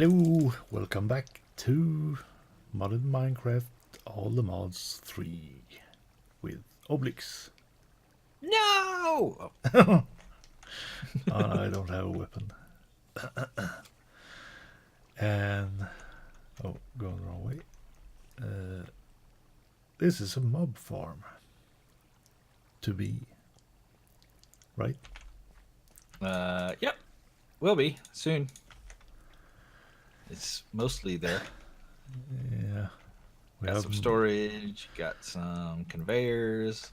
Hello, welcome back to Modded Minecraft All the Mods 3 with Oblyx. No! Oh, I don't have a weapon. And, oh, going the wrong way. This is a mob farm. To be, right? Yep. Will be soon. It's mostly there. Yeah. We Got have some storage, got some conveyors,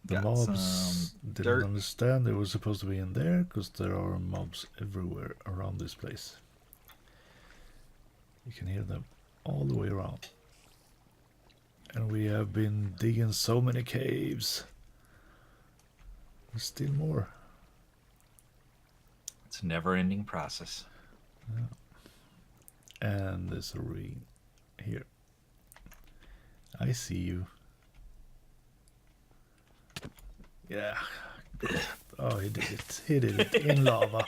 the got mobs some didn't dirt. understand they were supposed to be in there because there are mobs everywhere around this place. You can hear them all the way around. And we have been digging so many caves. There's still more. It's a never-ending process. Yeah. And there's a ring here. I see you. Yeah. Oh, he did it. He did it. In lava.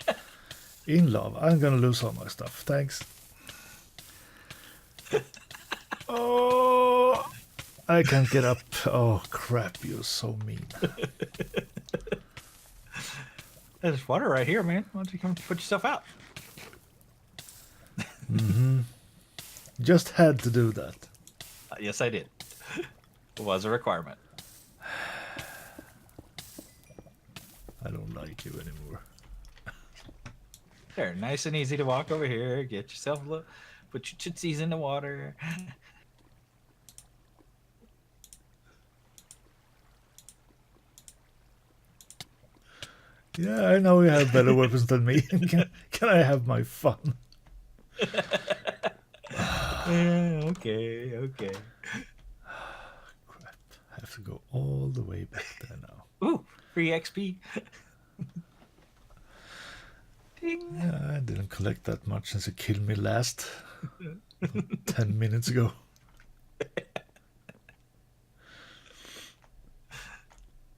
In lava. I'm gonna lose all my stuff. Thanks. Oh, I can't get up. Oh, crap. You're so mean. There's water right here, man. Why don't you come put yourself out? Just had to do that. Yes, I did. It was a requirement. I don't like you anymore. There, nice and easy to walk over here. Get yourself a little, put your tootsies in the water. Yeah, I know you have better weapons than me. Can I have my fun? Yeah, okay. Crap. I have to go all the way back there now. Ooh, free XP. Ding. Yeah, I didn't collect that much since you killed me last. 10 minutes ago.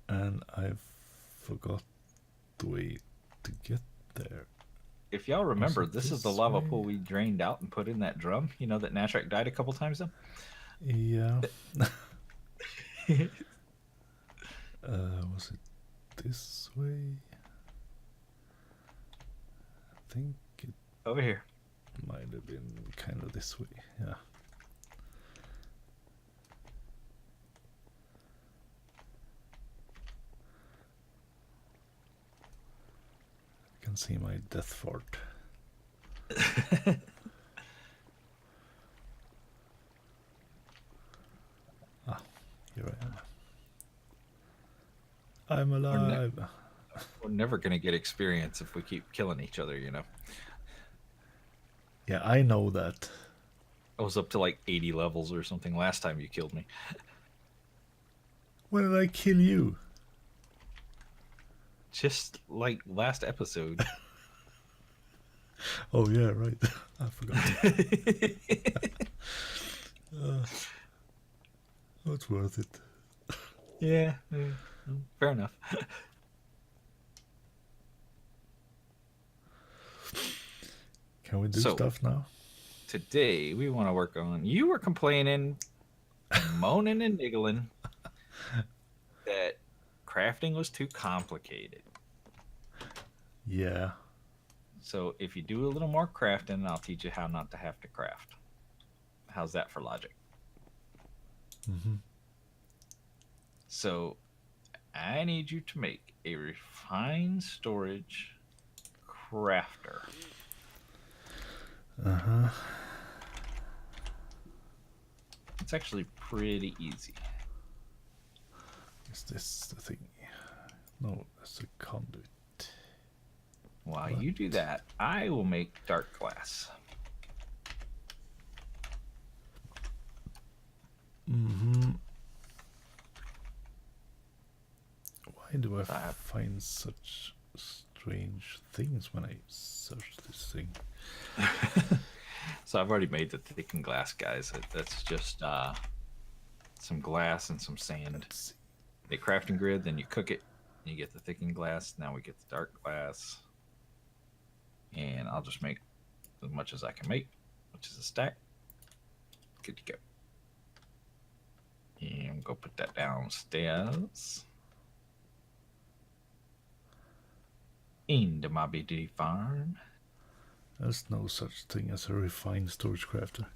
And I forgot the way to get there. If y'all remember, this is the this lava way? pool we drained out and put in that drum. You know that Gnashrakh died a couple times though? Yeah. Was it this way? I think it Over here. might have been kind of this way. Yeah. I can see my death fort. Ah, here I am. I'm alive. We're never going to get experience if we keep killing each other, you know? Yeah, I know that. I was up to like 80 levels or something last time you killed me. When did I kill you? Just like last episode. Oh yeah, right. I forgot. Oh, it's worth it. Yeah, fair enough. Can we do So- stuff now? Today we want to work on. You were complaining, moaning and niggling that crafting was too complicated. Yeah. So if you do a little more crafting, I'll teach you how not to have to craft. How's that for logic? Mm-hmm. So I need you to make a refined storage crafter. Uh-huh. It's actually pretty easy. Is this the thing? No, that's a conduit. While you do that, I will make dark glass. Mm-hmm. Why do I find such strange things when I search this thing? So I've already made the thickened glass, guys. That's just some glass and some sand. Let's see. A crafting grid, then you cook it, and you get the thickened glass. Now we get the dark glass. And I'll just make as much as I can make, which is a stack. Good to go. And go put that downstairs. Into my BD farm. There's no such thing as a refined storage crafter.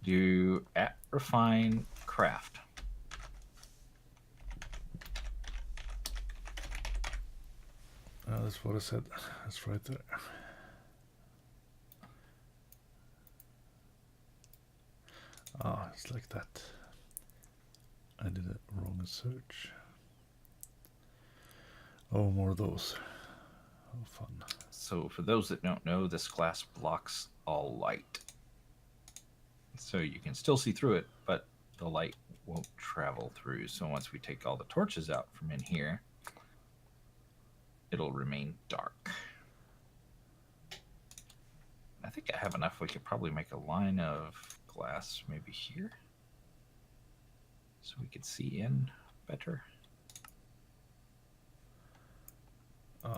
Do at refine craft. That's what I said. That's right there. Ah, it's like that. I did a wrong search. Oh, more of those. Oh, fun. So for those that don't know, this glass blocks all light. So you can still see through it, but the light won't travel through. So once we take all the torches out from in here, it'll remain dark. I think I have enough. We could probably make a line of glass maybe here, so we could see in better. So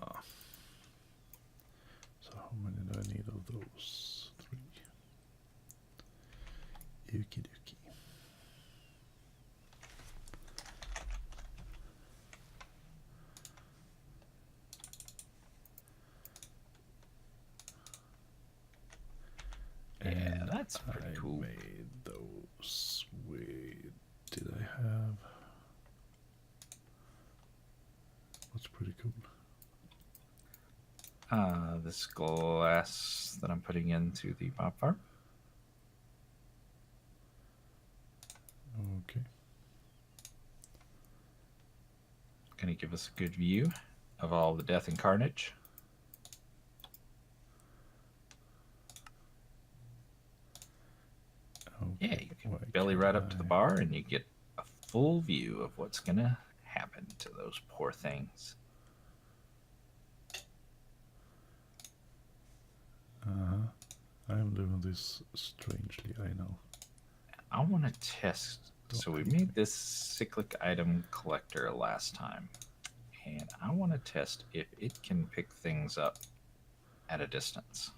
how many do I need of those? 3. Okie dokie. Yeah, that's pretty cool. I made those. Wait, did I have? What's pretty cool? This glass that I'm putting into the mob farm. Okay. Going to give us a good view of all the death and carnage. Okay. Yeah, you can belly right up to the bar and you get a full view of what's going to happen to those poor things. I'm doing this strangely, I know. I want to test. So we made this cyclic item collector last time, and I want to test if it can pick things up at a distance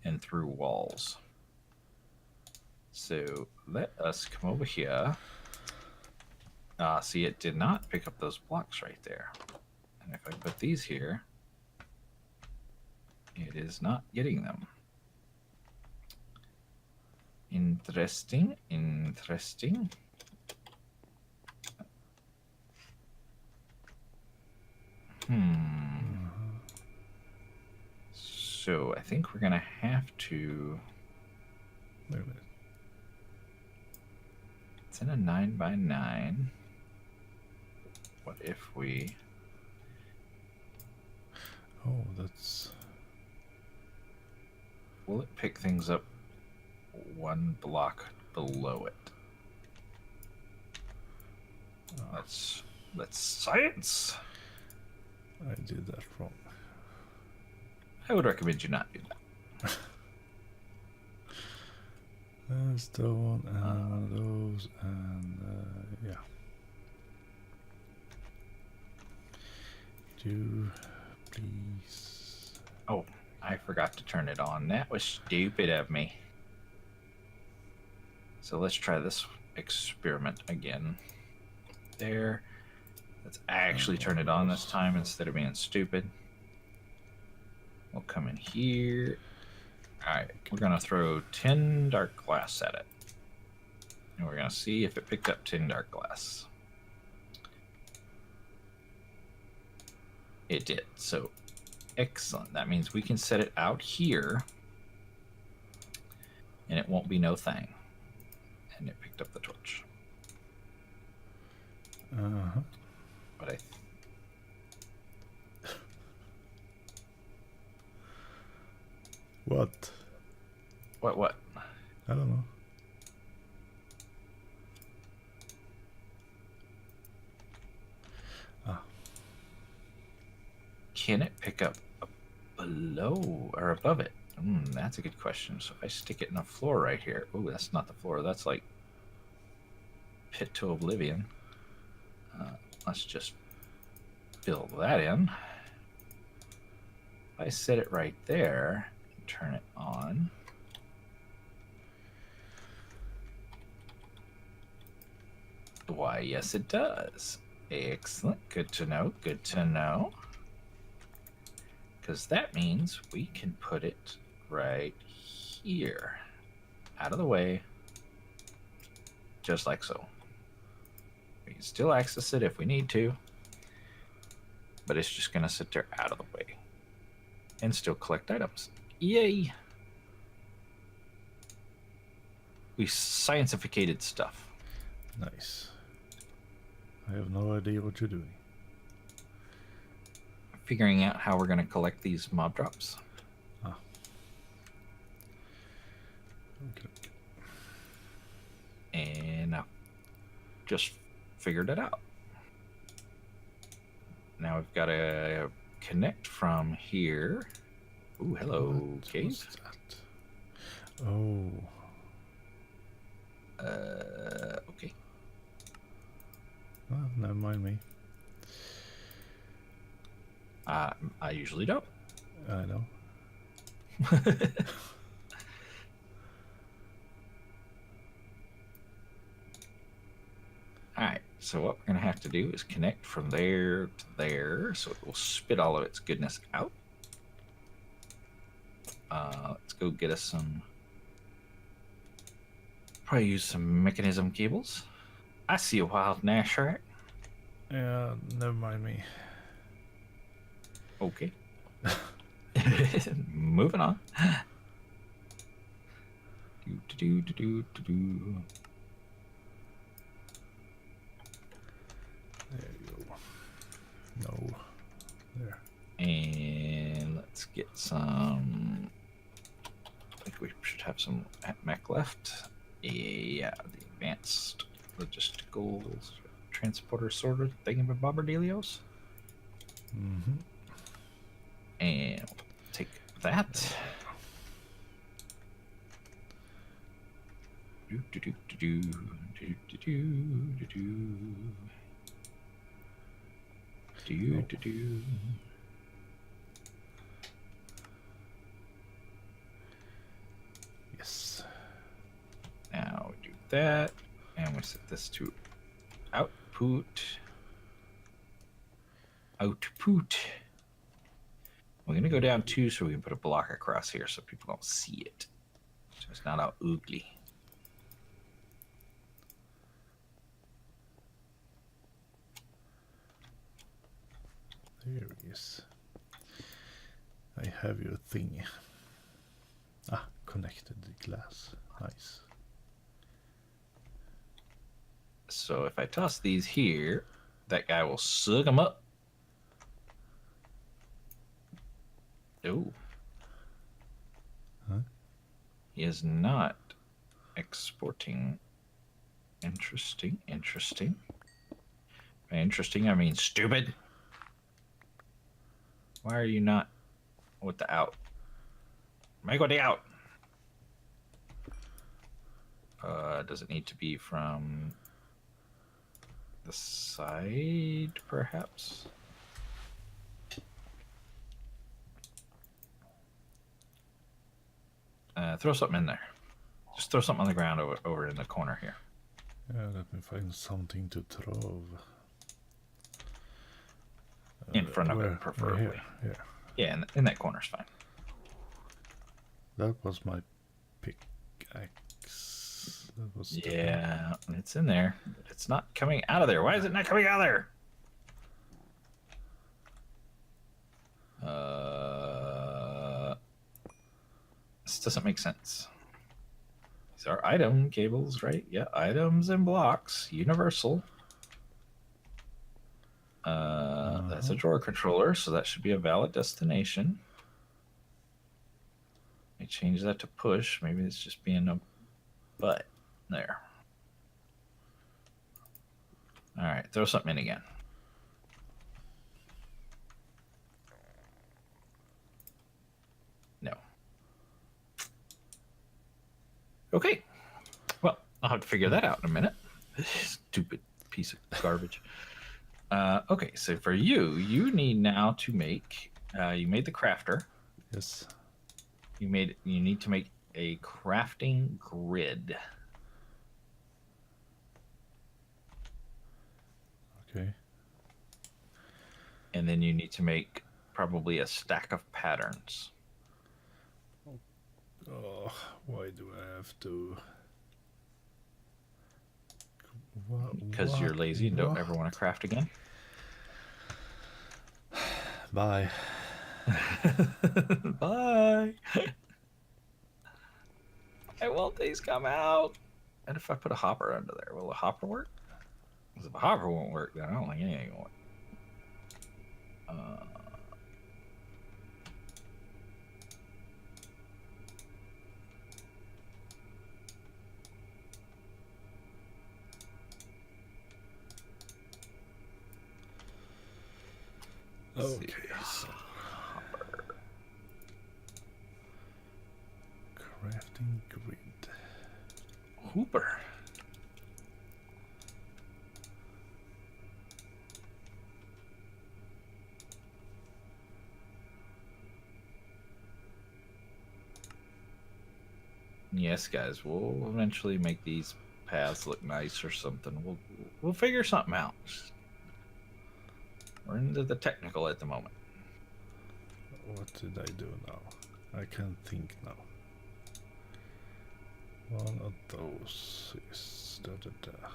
and through walls. So let us come over here. See, it did not pick up those blocks right there. And if I put these here, it is not getting them. Interesting, interesting. So I think we're gonna have to. Wait a minute. It's in a 9x9. What if we? Oh, that's. Will it pick things up one block below it? Let's science. I did that wrong. I would recommend you not do that. Stone and one of those, and yeah. Do please. Oh, I forgot to turn it on. That was stupid of me. So let's try this experiment again. There. Let's actually turn it on this time instead of being stupid. We'll come in here. Alright, we're going to throw 10 dark glass at it. And we're going to see if it picked up 10 dark glass. It did. So, excellent. That means we can set it out here. And it won't be no thing. And it picked up the torch. But I... What? What? I don't know. Can it pick up below or above it? That's a good question. So if I stick it in the floor right here. Oh, that's not the floor. That's like pit to oblivion. Let's just fill that in. If I set it right there, turn it on. Why, yes, it does. Excellent. Good to know. Good to know. Because that means we can put it right here. Out of the way. Just like so. We can still access it if we need to. But it's just going to sit there out of the way. And still collect items. Yay! We scientificated stuff. Nice. I have no idea what you're doing. Figuring out how we're going to collect these mob drops. Ah. Okay. And I just figured it out. Now we've got to connect from here. Ooh, hello, What cave. was that? Oh. Okay. Well, never mind me. I usually don't. I know. Alright, so what we're going to have to do is connect from there to there, so it will spit all of its goodness out. Let's go get us some... Probably use some mechanism cables. I see a wild Gnashrakh. Yeah, never mind me. Okay. Moving on. Do. There you go. No. There. And let's get some... I think we should have some mech left. Yeah, the advanced logistical transporter sort of thingamabobberdealios. Mm-hmm. And we'll take that. Yes. Now we do that, and we set this to output. Output. We're gonna go down 2 so we can put a block across here so people don't see it. So it's not all ugly. There it is. I have your thing. Ah, connected the glass. Nice. So if I toss these here, that guy will suck them up. Oh. Huh? He is not exporting. Interesting, interesting. By interesting, I mean stupid. Why are you not with the out? Make with the out. Does it need to be from the side, perhaps? Throw something in there. Just throw something on the ground over in the corner here. Yeah, let me find something to throw. In front of where? it, preferably. Here. Yeah, in that corner's fine. That was my pickaxe. That was Yeah, it's in there. But it's not coming out of there. Why is it not coming out of there? This doesn't make sense. These are item cables, right? Yeah, items and blocks. Universal. That's a drawer controller, so that should be a valid destination. Let me change that to push. Maybe it's just being a butt. There. All right, throw something in again. No. Okay. Well, I'll have to figure that out in a minute. Stupid piece of garbage. Okay, so for you, you need now to make. You made the crafter. Yes. You need to make a crafting grid. Okay. And then you need to make probably a stack of patterns. Oh, why do I have to? What? Because you're lazy and don't ever want to craft again. Bye. Bye. Hey, won't these come out? And if I put a hopper under there, will a hopper work? Because if a hopper won't work, then I don't think anything will work. Okay. So, Crafting grid. Hooper. Yes, guys, we'll eventually make these paths look nice or something. We'll figure something out. We're into the technical at the moment. What did I do now? I can't think now. One of those is da da da.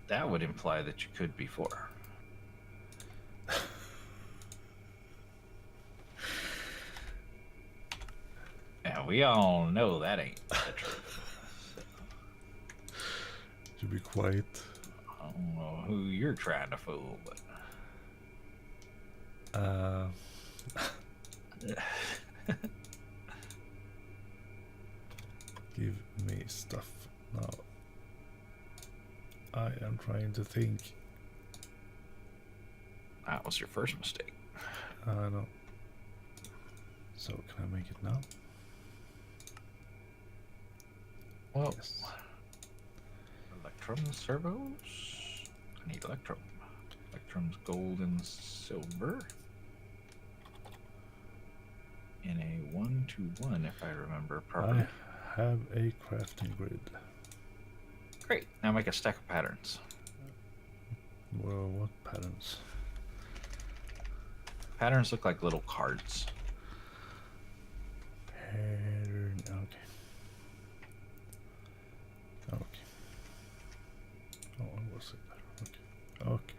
That would imply that you could be 4. And we all know that ain't the truth. To be quiet. I don't know who you're trying to fool, but Give me stuff now. I am trying to think. that was your first mistake. I know. So can I make it now? Well, Yes. Electrum servos. I need Electrum. Electrum's gold and silver. In a 1-to-1, if I remember properly. I have a crafting grid. Great. Now make a stack of patterns. Well, what patterns? Patterns look like little cards. Pattern. Okay. Okay. Oh, what was it? Okay. Okay.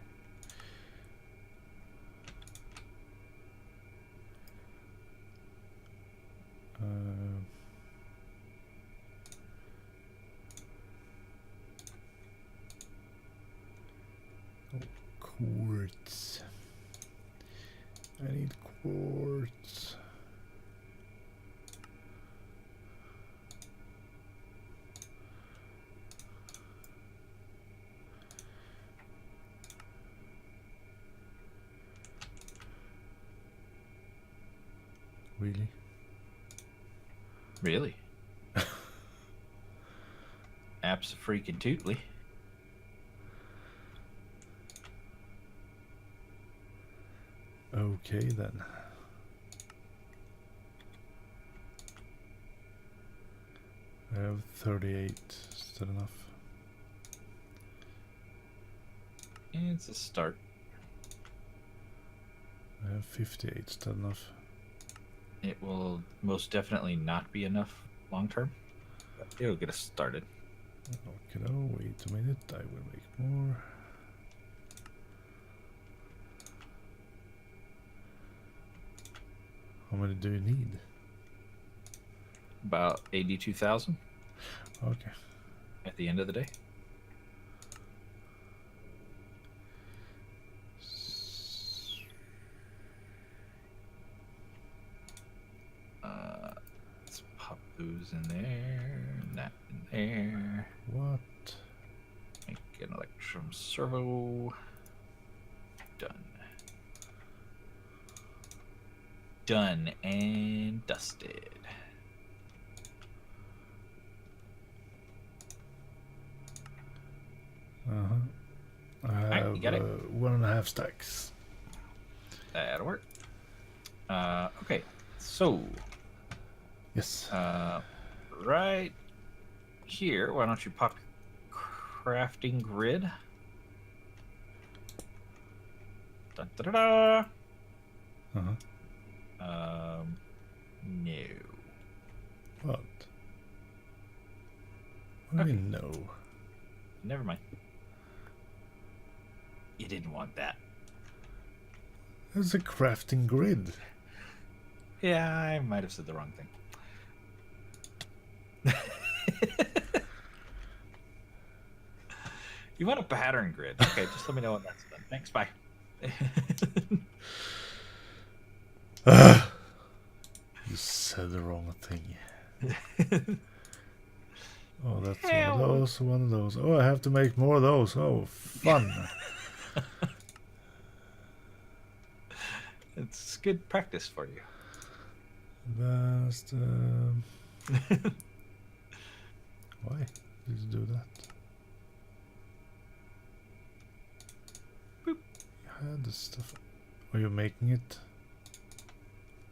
Quartz. I need quartz. Really? Really? Abso-freaking-tootly. Okay then. I have 38. Is that enough? It's a start. I have 58. Is that enough? It will most definitely not be enough long term, but it'll get us started. Okay, no, wait a minute. I will make more. How many do you need? About 82,000 Okay. at the end of the day. Let's pop those in there, and that in there. What? Make an Electrum servo. Done. Done and dusted. I have you got it. 1.5 stacks. That'll work. Okay, so Yes. Right here, why don't you pop your crafting grid? Dun, da, da, da. Uh-huh. No. What? What do you mean no? Never mind. You didn't want that. There's a crafting grid. Yeah, I might have said the wrong thing. You want a pattern grid? Okay, just let me know when that's done. Thanks. Bye. You said the wrong thing. Oh, that's Hell. one of those, one of those. Oh, I have to make more of those. Oh, fun. It's good practice for you. Vast. Why did you do that? Boop. You had the stuff. Are you making it?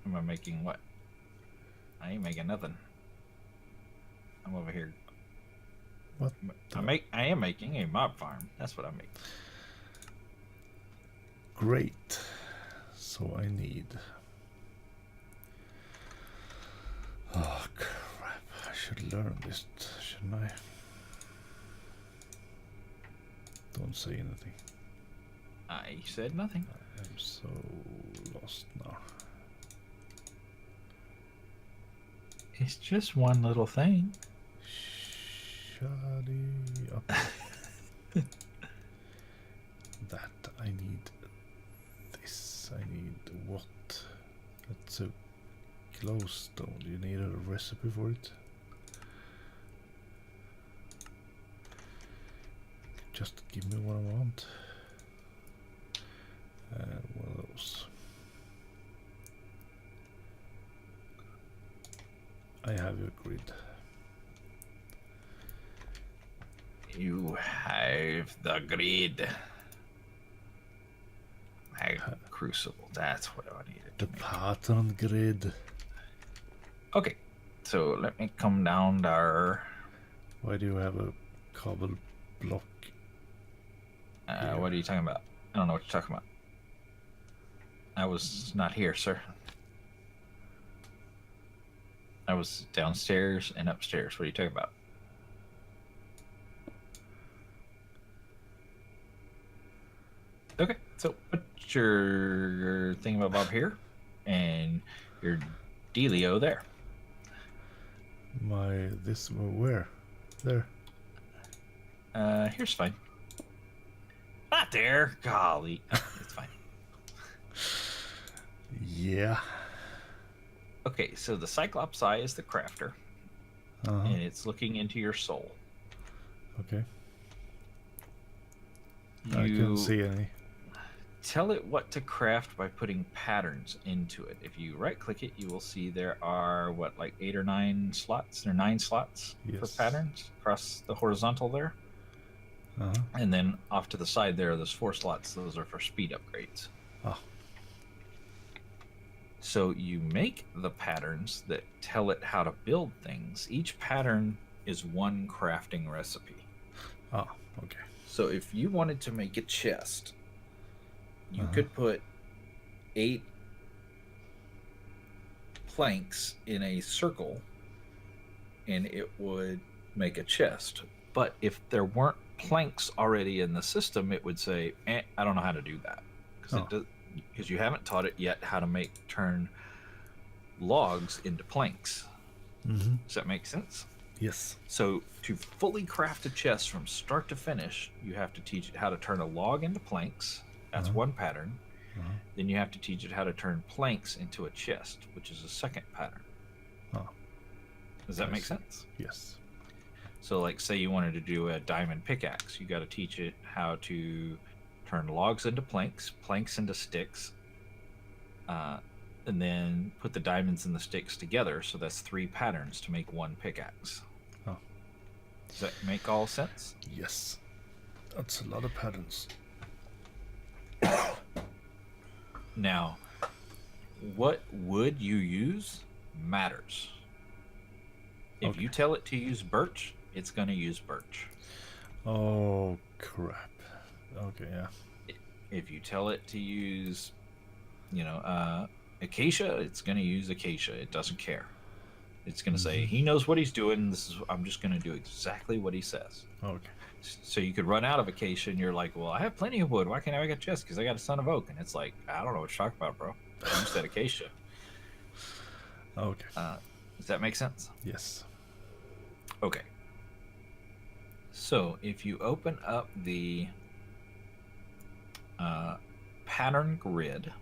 Am I making what? I ain't making nothing. I'm over here. What? I am making a mob farm. That's what I make. Great. So I need. Oh crap! I should learn this, shouldn't I? Don't say anything. I said nothing. I am so lost now. It's just one little thing. Shut up. That I need this. I need what? That's a glowstone. Do you need a recipe for it? Just give me what I want. And one of those. I have your grid. You have the grid. Crucible. That's what I needed. The pattern grid. Okay, so let me come down there. Why do you have a cobble block? What are you talking about? I don't know what you're talking about. I was not here, sir. I was downstairs and upstairs. What are you talking about? Okay, so put your thingamabob here and your dealio there. My this where? There. Here's fine. Not there. Golly, it's fine. Yeah. Okay, so the Cyclops eye is the crafter, and it's looking into your soul. Okay. I can't see any. Tell it what to craft by putting patterns into it. If you right-click it, you will see there are, what, like 8 or 9 slots? Or 9 slots for patterns across the horizontal there. And then off to the side there, there's 4 slots. Those are for speed upgrades. Oh. So you make the patterns that tell it how to build things. Each pattern is one crafting recipe. Oh, okay. So if you wanted to make a chest, you could put 8 planks in a circle and it would make a chest. But if there weren't planks already in the system, it would say, I don't know how to do that. Because you haven't taught it yet how to turn logs into planks. Does that make sense? Yes. So to fully craft a chest from start to finish, you have to teach it how to turn a log into planks. That's one pattern. Then you have to teach it how to turn planks into a chest, which is a second pattern. Does that make sense? Yes. So like say you wanted to do a diamond pickaxe, you got to teach it how to turn logs into planks, planks into sticks, and then put the diamonds and the sticks together. So that's 3 patterns to make one pickaxe. Oh. Does that make all sense? Yes. That's a lot of patterns. Now, what wood you use matters. If Okay. you tell it to use birch, it's going to use birch. Oh crap. Okay, yeah. If you tell it to use, acacia, it's going to use acacia. It doesn't care. It's going to say he knows what he's doing. I'm just going to do exactly what he says. Okay. So you could run out of acacia, and you're like, well, I have plenty of wood. Why can't I get chest? Because I got a son of oak. And it's like, I don't know what you're talking about, bro. You said acacia. Okay. Does that make sense? Yes. Okay. So if you open up the pattern grid,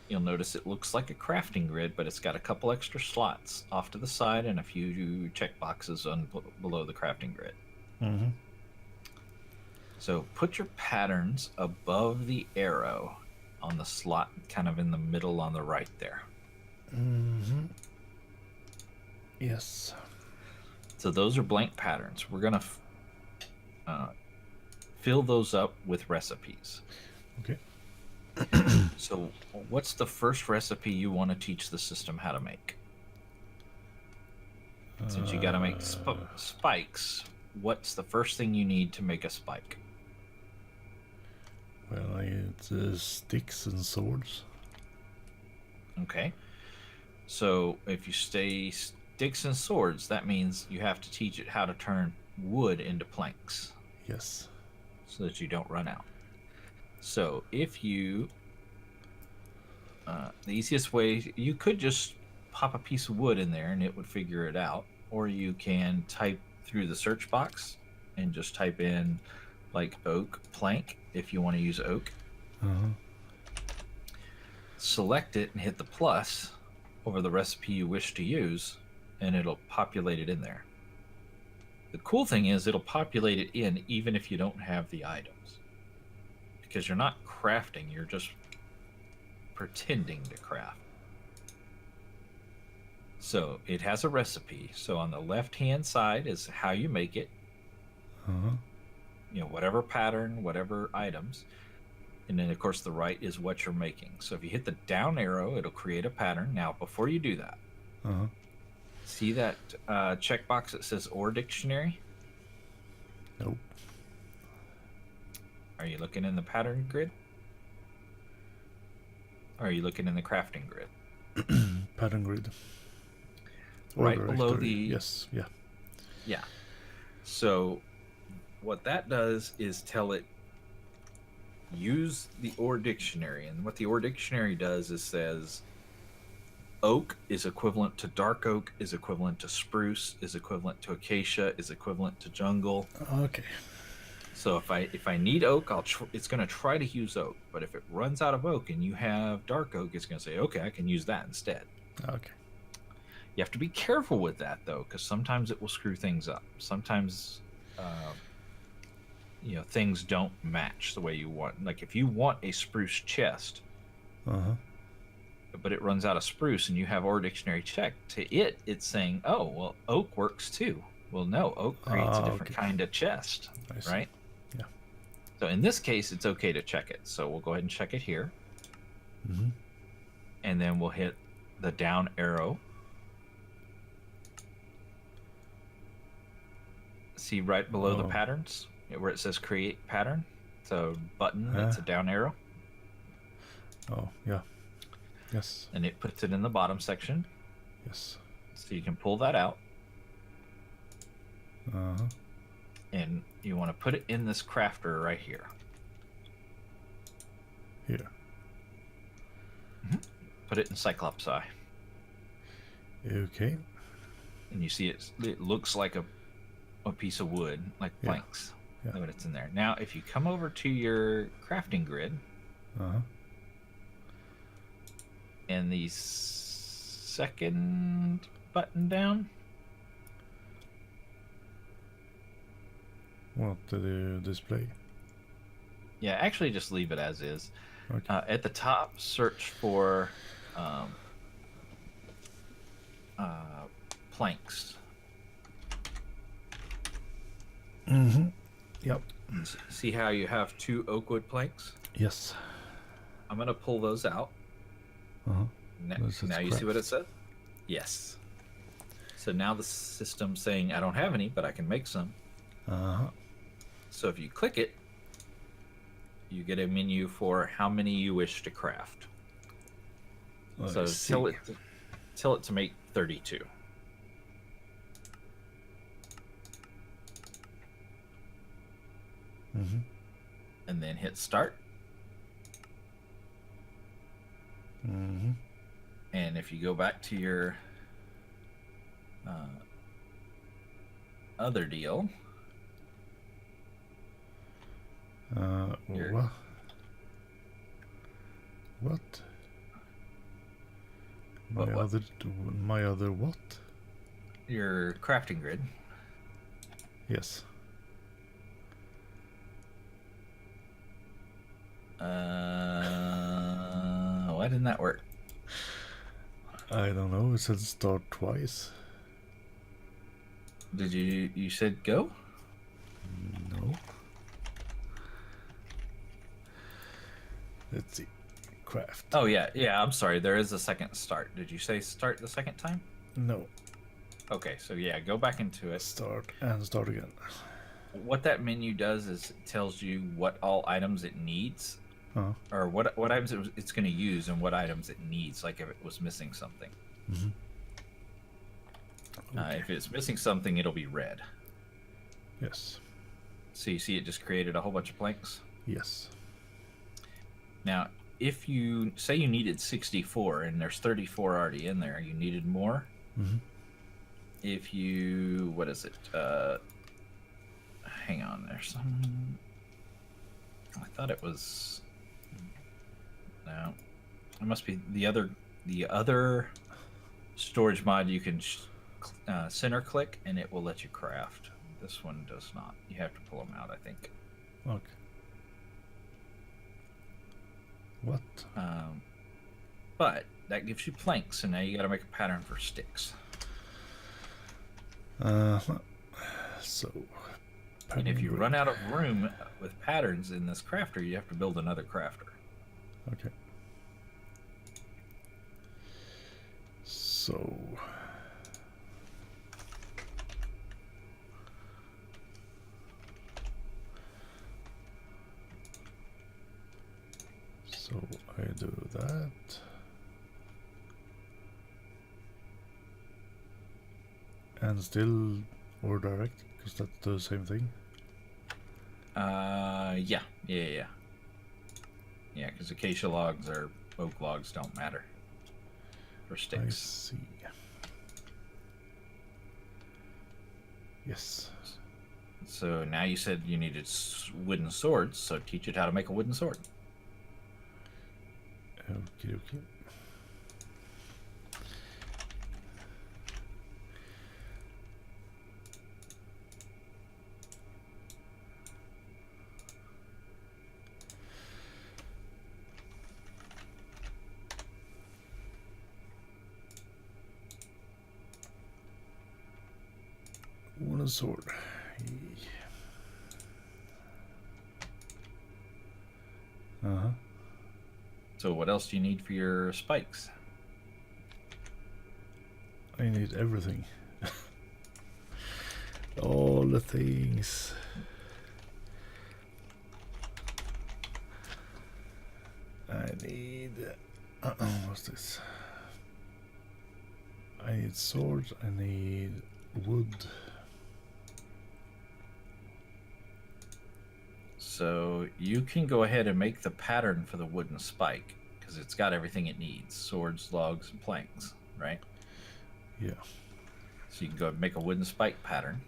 you'll notice it looks like a crafting grid, but it's got a couple extra slots off to the side and a few checkboxes below the crafting grid. So put your patterns above the arrow on the slot kind of in the middle on the right there. Yes. So those are blank patterns. We're going to fill those up with recipes. Okay. So what's the first recipe you want to teach the system how to make? Since you got to make spikes, what's the first thing you need to make a spike? Well, it's sticks and swords. Okay. So if you say sticks and swords, that means you have to teach it how to turn wood into planks. Yes. So that you don't run out. So if you, the easiest way, you could just pop a piece of wood in there and it would figure it out. Or you can type through the search box and just type in like oak plank if you want to use oak. Select it and hit the plus over the recipe you wish to use, and it'll populate it in there. The cool thing is it'll populate it in even if you don't have the items, because you're not crafting, you're just pretending to craft. So it has a recipe. So on the left hand side is how you make it, whatever pattern, whatever items. And then, of course, the right is what you're making. So if you hit the down arrow, it'll create a pattern. Now, before you do that, see that checkbox that says or dictionary? Nope. Are you looking in the pattern grid? Or are you looking in the crafting grid? Pattern grid. Right below the... Yes, yeah. Yeah. So what that does is tell it use the or dictionary. And what the or dictionary does is says oak is equivalent to dark oak, is equivalent to spruce, is equivalent to acacia, is equivalent to jungle. Okay. So if I need oak, it's going to try to use oak. But if it runs out of oak and you have dark oak, it's going to say, okay, I can use that instead. Okay. You have to be careful with that, though, because sometimes it will screw things up. Sometimes, things don't match the way you want. Like if you want a spruce chest, but it runs out of spruce and you have or dictionary checked to it, it's saying, oh, well, oak works too. Well, no, oak creates a different kind of chest, right? Yeah. So in this case, it's okay to check it. So we'll go ahead and check it here. And then we'll hit the down arrow. See right below the patterns where it says create pattern? It's a button that's a down arrow. Oh, yeah. Yes. And it puts it in the bottom section. Yes. So you can pull that out. And you want to put it in this crafter right here. Here. Put it in Cyclops Eye. Okay. And you see it looks like a piece of wood, like planks. Yeah. But it's in there. Now, if you come over to your crafting grid, and the second button down. What the display? Yeah, actually just leave it as is. Okay. At the top, search for planks. Yep. See how you have 2 oak wood planks? Yes. I'm going to pull those out. Now you see what it says? Yes. So now the system's saying I don't have any, but I can make some. Uh-huh. So if you click it, you get a menu for how many you wish to craft. So tell it to make 32. Mm-hmm. And then hit start. Mm-hmm. And if you go back to your other deal, what? What? My other what? Your crafting grid. Yes. Why didn't that work? I don't know. It said start twice. Did you said go? No. Let's see. Craft. Oh yeah. I'm sorry. There is a second start. Did you say start the second time? No. Okay, so yeah, go back into it. Start and start again. What that menu does is it tells you what all items it needs, or what items it's going to use and what items it needs. Like if it was missing something. Mm-hmm. Okay. If it's missing something, it'll be red. Yes. So you see, it just created a whole bunch of planks. Yes. Now, if you say you needed 64 and there's 34 already in there, you needed more. Mm-hmm. If you, what is it? Hang on, there's some. I thought it was. No, it must be the other storage mod. You can center click and it will let you craft. This one does not. You have to pull them out, I think. Okay. What? But that gives you planks, and now you got to make a pattern for sticks. So. And if you run out of room with patterns in this crafter, you have to build another crafter. Okay. So. So I do that. And still or direct, because that's the same thing. Yeah, because acacia logs or oak logs don't matter for sticks. I see. Yes. So now you said you needed wooden swords, so teach it how to make a wooden sword. Okay. Wooden sword. Uh-huh. So what else do you need for your spikes? I need everything. All the things. I need... what's this? I need swords, I need wood. So you can go ahead and make the pattern for the wooden spike, because it's got everything it needs. Swords, logs, and planks, right? Yeah. So you can go and make a wooden spike pattern.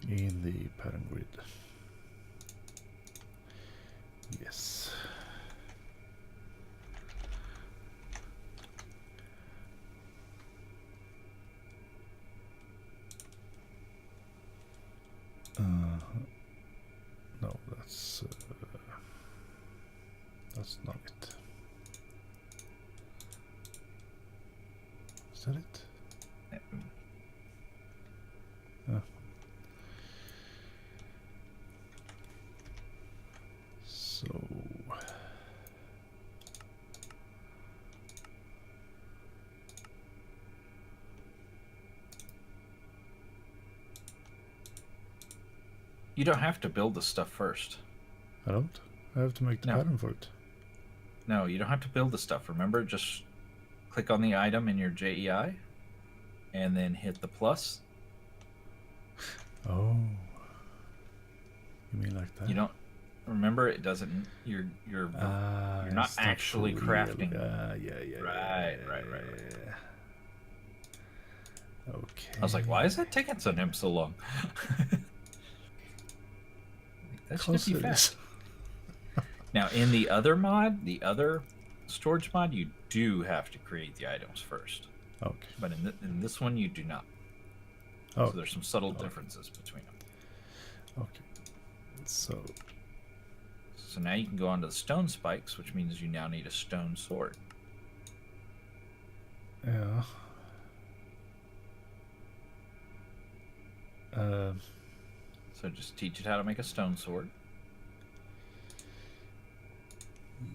In the pattern grid. Yes. No, that's not it. Is that it? So You don't have to build the stuff first. I don't. I have to make the No. pattern for it. No, you don't have to build the stuff. Remember, just click on the item in your JEI, and then hit the plus. Oh. You mean like that? You don't remember it doesn't. You're not actually crafting. Yeah. Right. Okay. I was like, why is that taking him so long? That should be fast. Now, in the other mod, the other storage mod, you do have to create the items first. Okay. But in this one, you do not. Oh. So there's some subtle differences between them. Okay. So now you can go on to the stone spikes, which means you now need a stone sword. Yeah. So just teach it how to make a stone sword.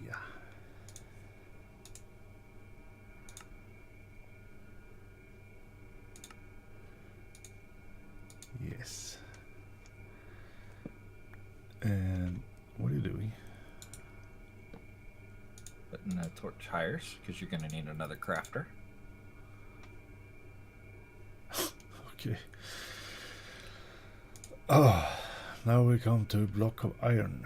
Yeah. Yes. And what are you doing? Putting the torch hires, because you're going to need another crafter. Okay. Oh, now we come to a block of iron.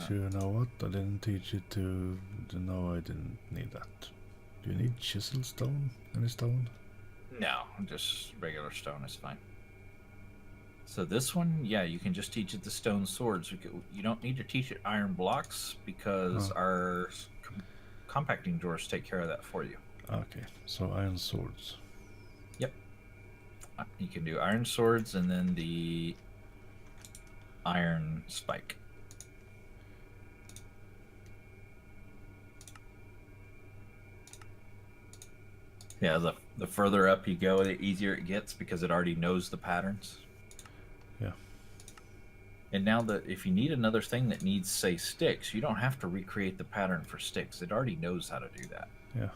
You know what? I didn't teach you to. No, I didn't need that. Do you need chisel stone? Any stone? No, just regular stone is fine. So this one, yeah, you can just teach it the stone swords. You don't need to teach it iron blocks because our compacting drawers take care of that for you. Okay, so iron swords. Yep. You can do iron swords and then the iron spike. Yeah, the further up you go, the easier it gets because it already knows the patterns. Yeah. And now if you need another thing that needs, say, sticks, you don't have to recreate the pattern for sticks. It already knows how to do that. Yeah.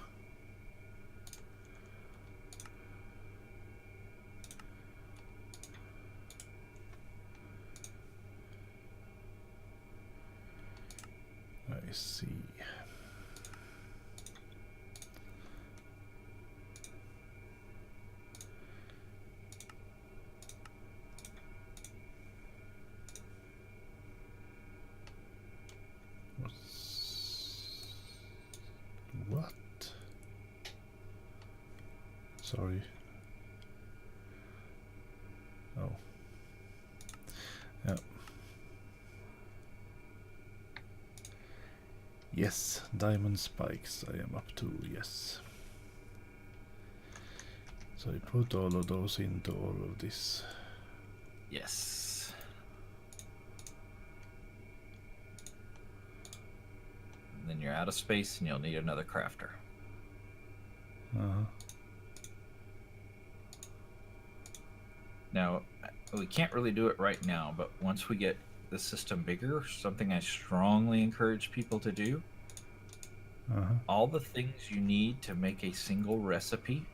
I see. What? Sorry. Oh. Yeah. Yes, diamond spikes I am up to, yes. So I put all of those into all of this. Yes. And then you're out of space and you'll need another crafter. Uh-huh. Now, we can't really do it right now, but once we get the system bigger, something I strongly encourage people to do, all the things you need to make a single recipe,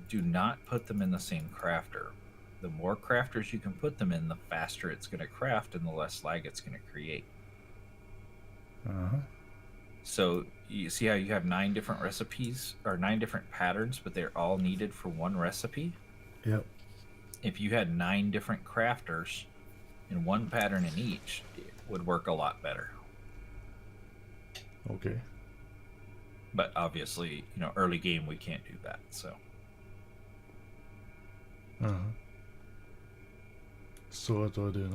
do not put them in the same crafter. The more crafters you can put them in, the faster it's going to craft and the less lag it's going to create. So you see how you have 9 different recipes or 9 different patterns, but they're all needed for one recipe? Yep. If you had 9 different crafters and one pattern in each, it would work a lot better. Okay. But obviously, early game we can't do that, so. So what do I do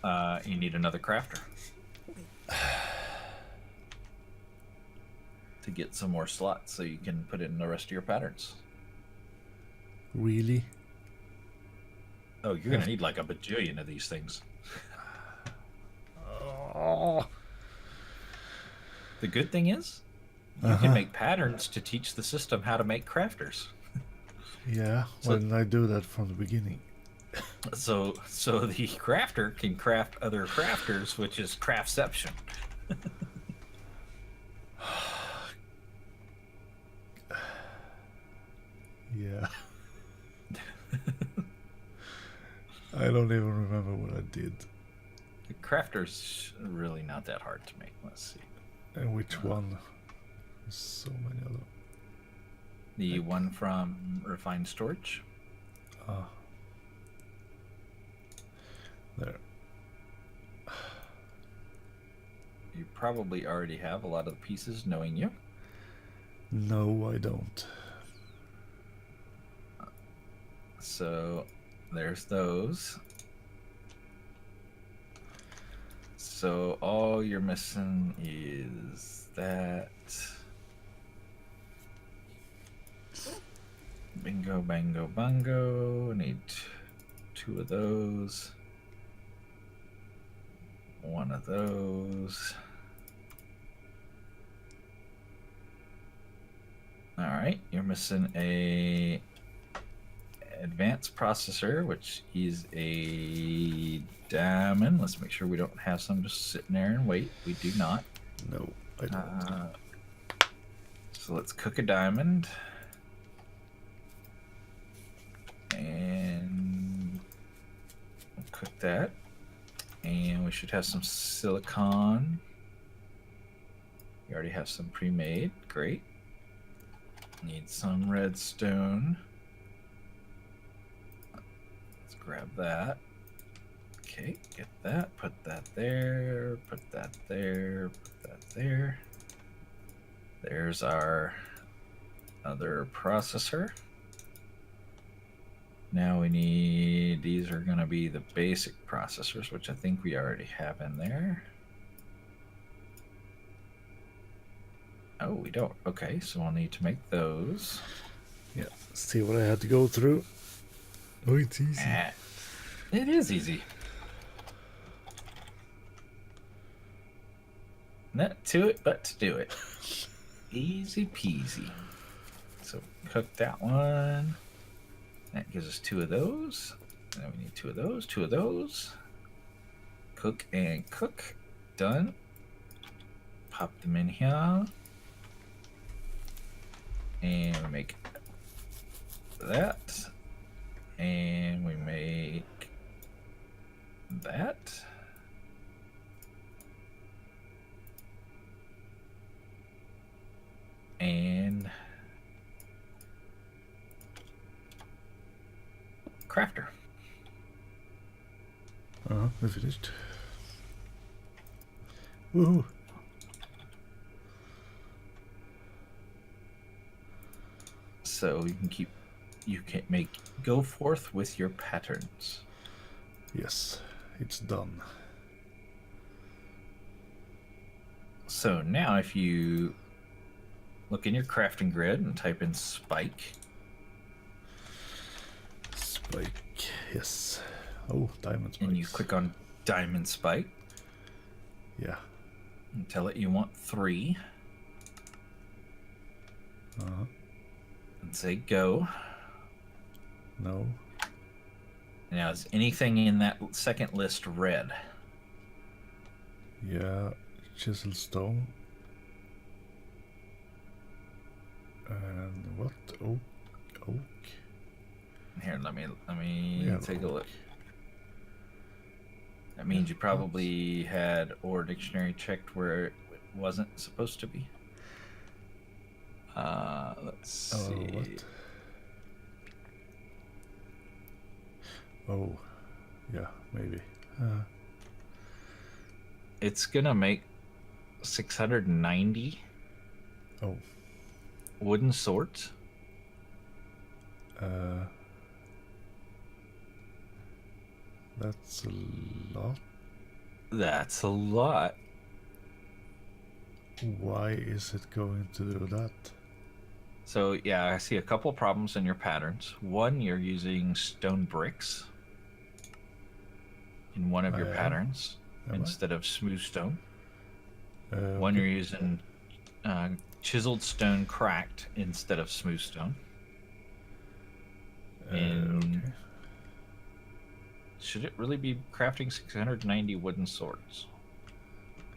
now? You need another crafter. To get some more slots so you can put in the rest of your patterns. Really? Oh, you're going to need like a bajillion of these things. Oh. The good thing is, you can make patterns to teach the system how to make crafters. Yeah, why didn't I do that from the beginning? So the crafter can craft other crafters, which is craftception. Yeah. I don't even remember what I did. The crafter's really not that hard to make. Let's see. And which one? There's so many of them. The one from Refined Storage. Ah. There. You probably already have a lot of the pieces, knowing you. No, I don't. So there's those. So all you're missing is that. Bingo, bango, bungo. Need 2 of those. 1 of those. All right, you're missing a advanced processor, which is a diamond. Let's make sure we don't have some just sitting there and wait. We do not. No, I don't. So let's cook a diamond. And we'll cook that. And we should have some silicon. We already have some pre-made. Great. Need some redstone. Let's grab that. Okay, get that. Put that there. Put that there. Put that there. There's our other processor. Now we need, these are going to be the basic processors, which I think we already have in there. Oh, we don't. Okay, so I'll need to make those. Yeah, see what I had to go through. Oh, it's easy. It is easy. Not to it, but to do it. Easy peasy. So cook that one. That gives us 2 of those. And then we need 2 of those, 2 of those. Cook and cook. Done. Pop them in here. And we make that. And we make that. And crafter. We finished. Woohoo! So you can go forth with your patterns. Yes, it's done. So now if you look in your crafting grid and type in spike. Spike, yes. Oh, diamond spikes. And you click on diamond spike. Yeah. And tell it you want 3. And say go. No. Now is anything in that second list red? Yeah, chisel stone. And what? Oak. Here, let me take a oak. look. That means you probably had ore dictionary checked where it wasn't supposed to be. Let's see. What? Oh, yeah, maybe. It's gonna make 690 wooden swords. That's a lot. That's a lot. Why is it going to do that? So yeah, I see a couple problems in your patterns. One, you're using stone bricks in one of your patterns instead of smooth stone. One, you're using chiseled stone cracked instead of smooth stone. And should it really be crafting 690 wooden swords?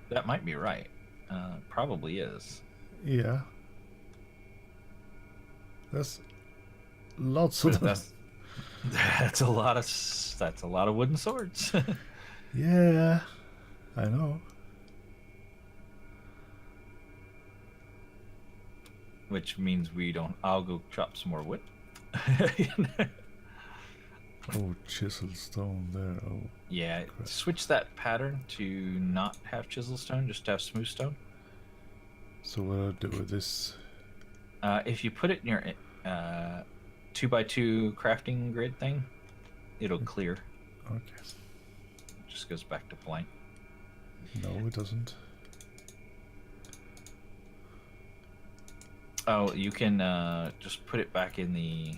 That might be right. Probably is. Yeah. That's lots of them. That's a lot of wooden swords. Yeah, I know. Which means we don't. I'll go chop some more wood. Oh, chisel stone there. Oh, Yeah, crap. switch that pattern to not have chisel stone, just have smooth stone. So what do I do with this? If you put it in your 2x2 crafting grid thing, it'll clear. Okay. It just goes back to blank. No, it doesn't. Oh, you can just put it back in the.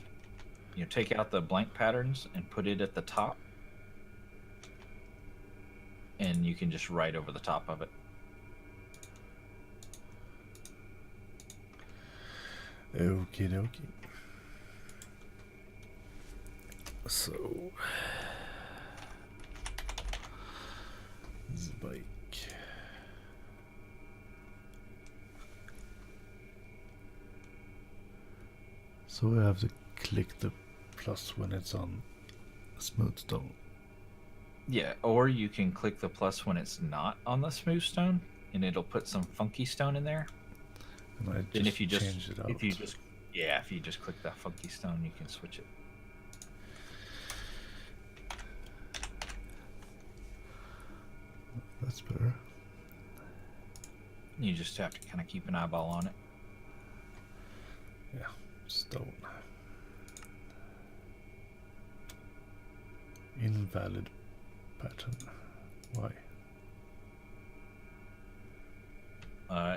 Take out the blank patterns and put it at the top, and you can just write over the top of it. Okie dokie. So, Spike. So I have to click the plus when it's on smooth stone. Yeah, or you can click the plus when it's not on the smooth stone, and it'll put some funky stone in there. And I Then if you change it out. if you just click that funky stone, you can switch it. That's better. You just have to kind of keep an eyeball on it. Yeah, stone. Invalid pattern. Why?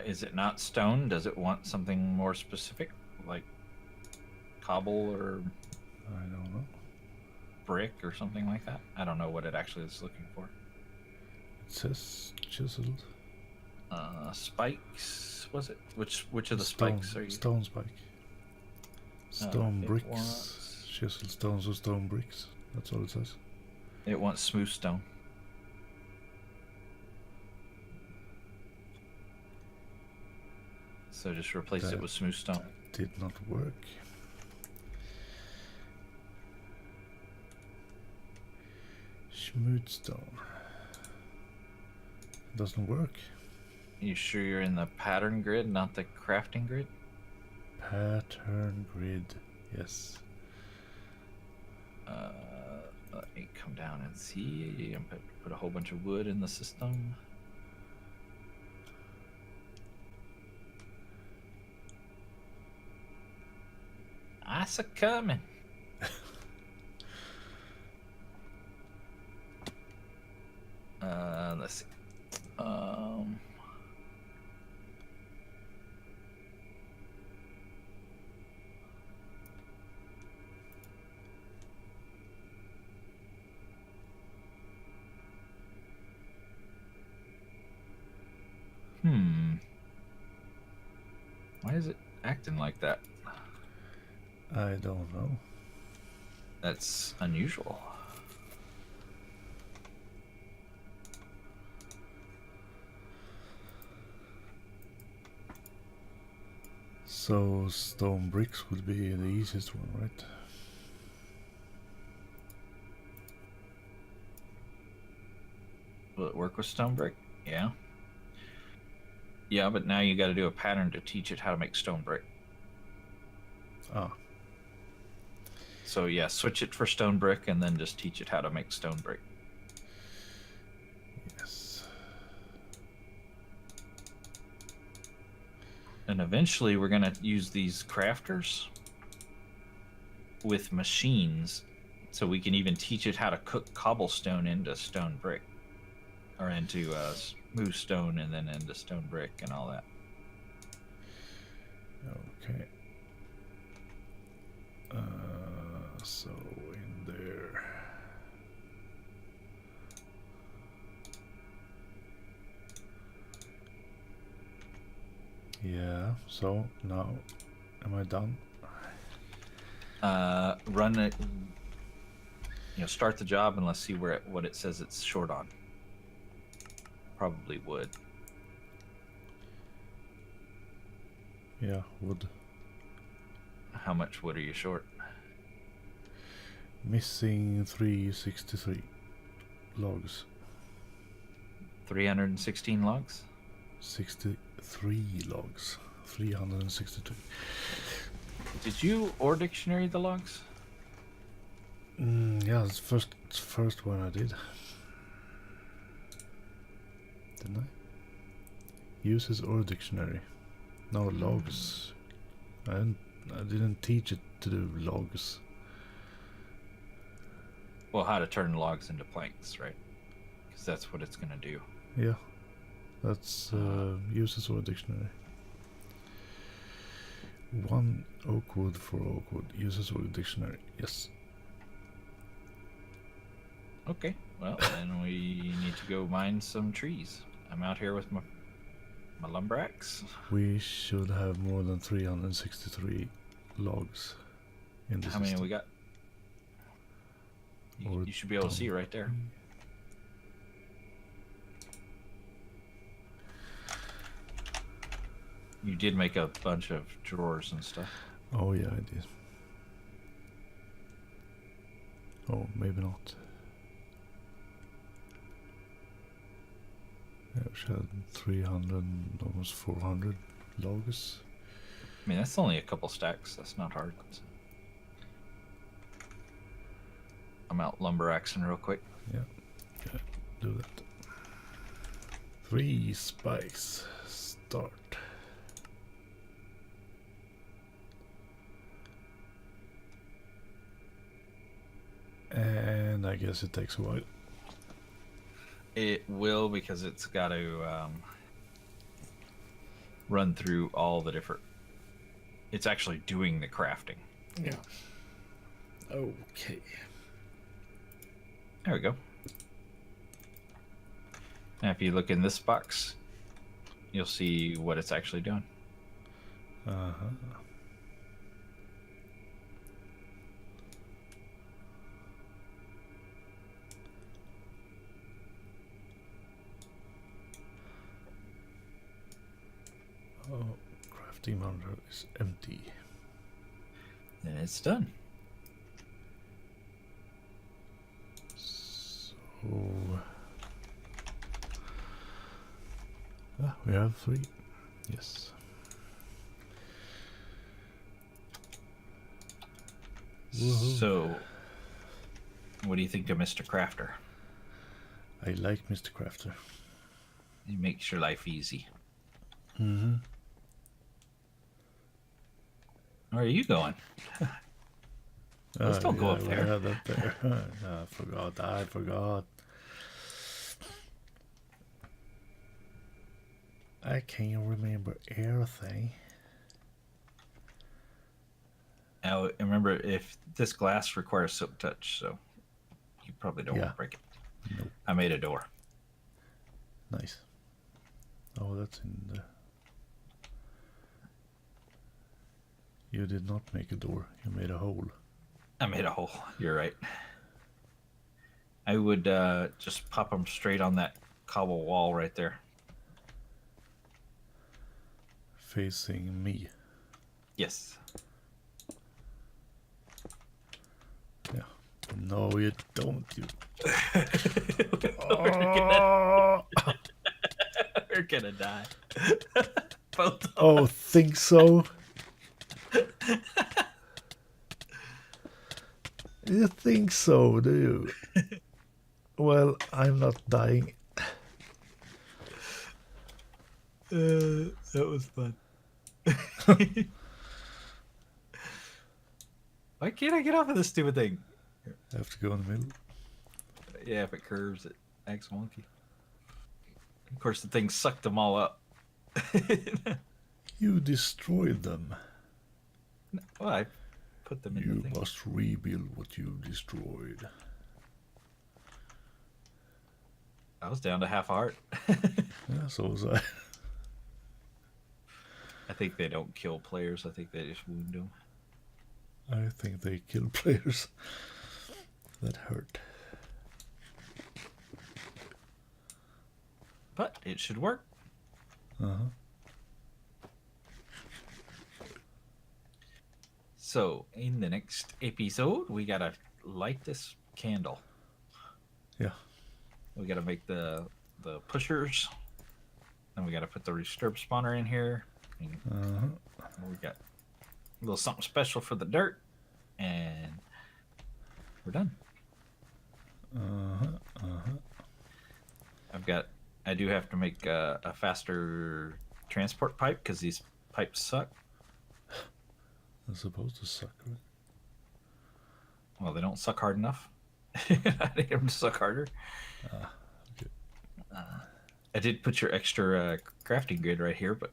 Is it not stone? Does it want something more specific, like cobble or I don't know. brick or something like that? I don't know what it actually is looking for. It says chiseled. Spikes, was it? Which of the Stone, spikes are you? Stone spike. Stone it bricks. wants- Chiseled stones or stone bricks. That's all it says. It wants smooth stone. So just replace it That- with smooth stone. Did not work. Smooth stone. Doesn't work. You sure you're in the pattern grid, not the crafting grid? Pattern grid. Yes. Let me come down and see. And put a whole bunch of wood in the system. I's a coming. Let's see. Why is it acting like that? I don't know. That's unusual. So stone bricks would be the easiest one, right? Will it work with stone brick? Yeah. Yeah, but now you got to do a pattern to teach it how to make stone brick. Ah. So yeah, switch it for stone brick and then just teach it how to make stone brick. Yes. And eventually we're going to use these crafters with machines so we can even teach it how to cook cobblestone into stone brick. Or into smooth stone and then into stone brick and all that. Okay. So in there. Yeah, so now am I done? Run it, start the job and let's see what it says it's short on. Probably wood. Yeah, wood. How much wood are you short? Missing 363 logs. 316 logs? 63 logs. 362. Did you or dictionary the logs? Yeah, it's first one I did. Didn't I? Uses or dictionary. No logs. I didn't teach it to do logs. Well, how to turn logs into planks, right? Because that's what it's going to do. Yeah. That's uses or dictionary. 1 oak wood for oak wood. Uses or dictionary. Yes. Okay, well, then we need to go mine some trees. I'm out here with my lumber axe. We should have more than 363 logs in the How many system. we got? You should be able to see right there. You did make a bunch of drawers and stuff. Oh yeah, I did. Oh, maybe not. Yeah, we should have 300, almost 400 logs. I mean, that's only a couple stacks. That's not hard. I'm out lumber axing real quick. Yeah, do that. 3 spikes. Start. And I guess it takes a while. It will, because it's got to run through all the different... It's actually doing the crafting. Yeah. Okay. There we go. Now if you look in this box, you'll see what it's actually doing. Uh-huh. Oh, crafting monitor is empty. And it's done. So we have 3. Yes. Woohoo. So, what do you think of Mr. Crafter? I like Mr. Crafter. He makes your life easy. Mm-hmm. Where are you going? Let's don't go up we there. had that there. I forgot. I can't remember everything. Now, remember, if this glass requires silk touch, so you probably don't want to break it. Nope. I made a door. Nice. Oh, that's in the... You did not make a door. You made a hole. I made a hole. You're right. I would just pop them straight on that cobble wall right there. Facing me. Yes. Yeah. No, you don't. You. We're gonna die. Both of Oh, us. think so? You think so, do you? Well, I'm not dying. That was fun. Why can't I get off of this stupid thing? I have to go in the middle. Yeah, if it curves, it acts wonky. Of course, the thing sucked them all up. You destroyed them. Well, I put them in You the thing. must rebuild what you destroyed. I was down to half a heart. Yeah, so was I. I think they don't kill players. I think they just wound them. I think they kill players. That hurt. But it should work. Uh-huh. So, in the next episode, we gotta light this candle. Yeah. We got to make the pushers. Then we got to put the disturb spawner in here. And we got a little something special for the dirt, and we're done. I do have to make a faster transport pipe because these pipes suck. They're supposed to suck, right? Well, they don't suck hard enough. I need them to suck harder. Okay. I did put your extra crafting grid right here, but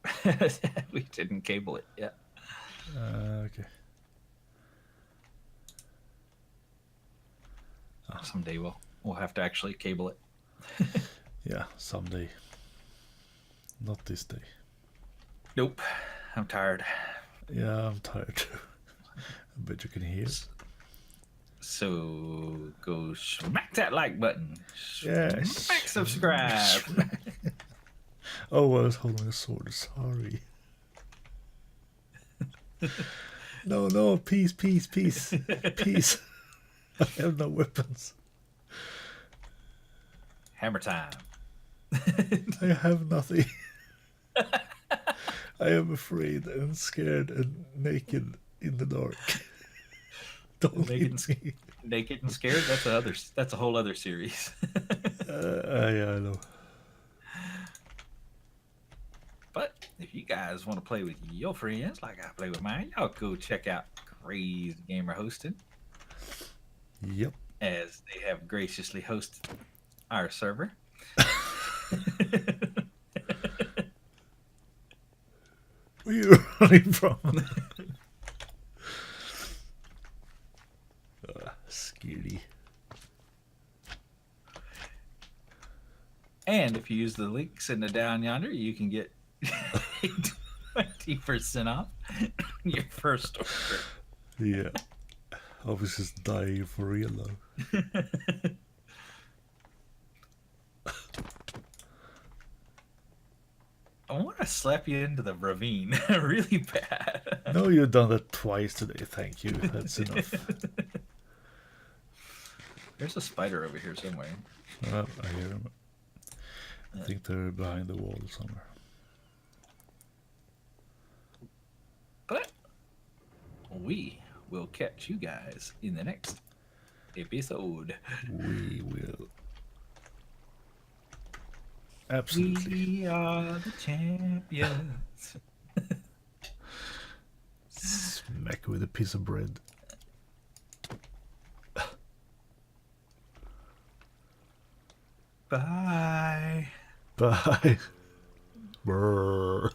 we didn't cable it yet. Okay. Someday we'll have to actually cable it. Yeah, someday. Not this day. Nope. I'm tired. Yeah, I'm tired too. I bet you can hear it. So go smack that like button. Yeah. Smack subscribe. Oh, I was holding a sword. Sorry. No, peace. Peace. I have no weapons. Hammer time. I have nothing. I am afraid and scared and naked in the dark. Don't hit me. Naked and scared? That's a whole other series. Yeah, I know. But if you guys want to play with your friends like I play with mine, y'all go check out Crazy Gamer Hosted. Yep. As they have graciously hosted our server. Where are you running from? Scary. And if you use the links in the down yonder, you can get 20% off your first order. Yeah. I was just dying for real though. I want to slap you into the ravine really bad. No, you've done that twice today. Thank you. That's enough. There's a spider over here somewhere. I hear them. I think they're behind the wall somewhere. But we will catch you guys in the next episode. We will. Absolutely. We are the champions. Smack with a piece of bread. Bye. Bye. Brr.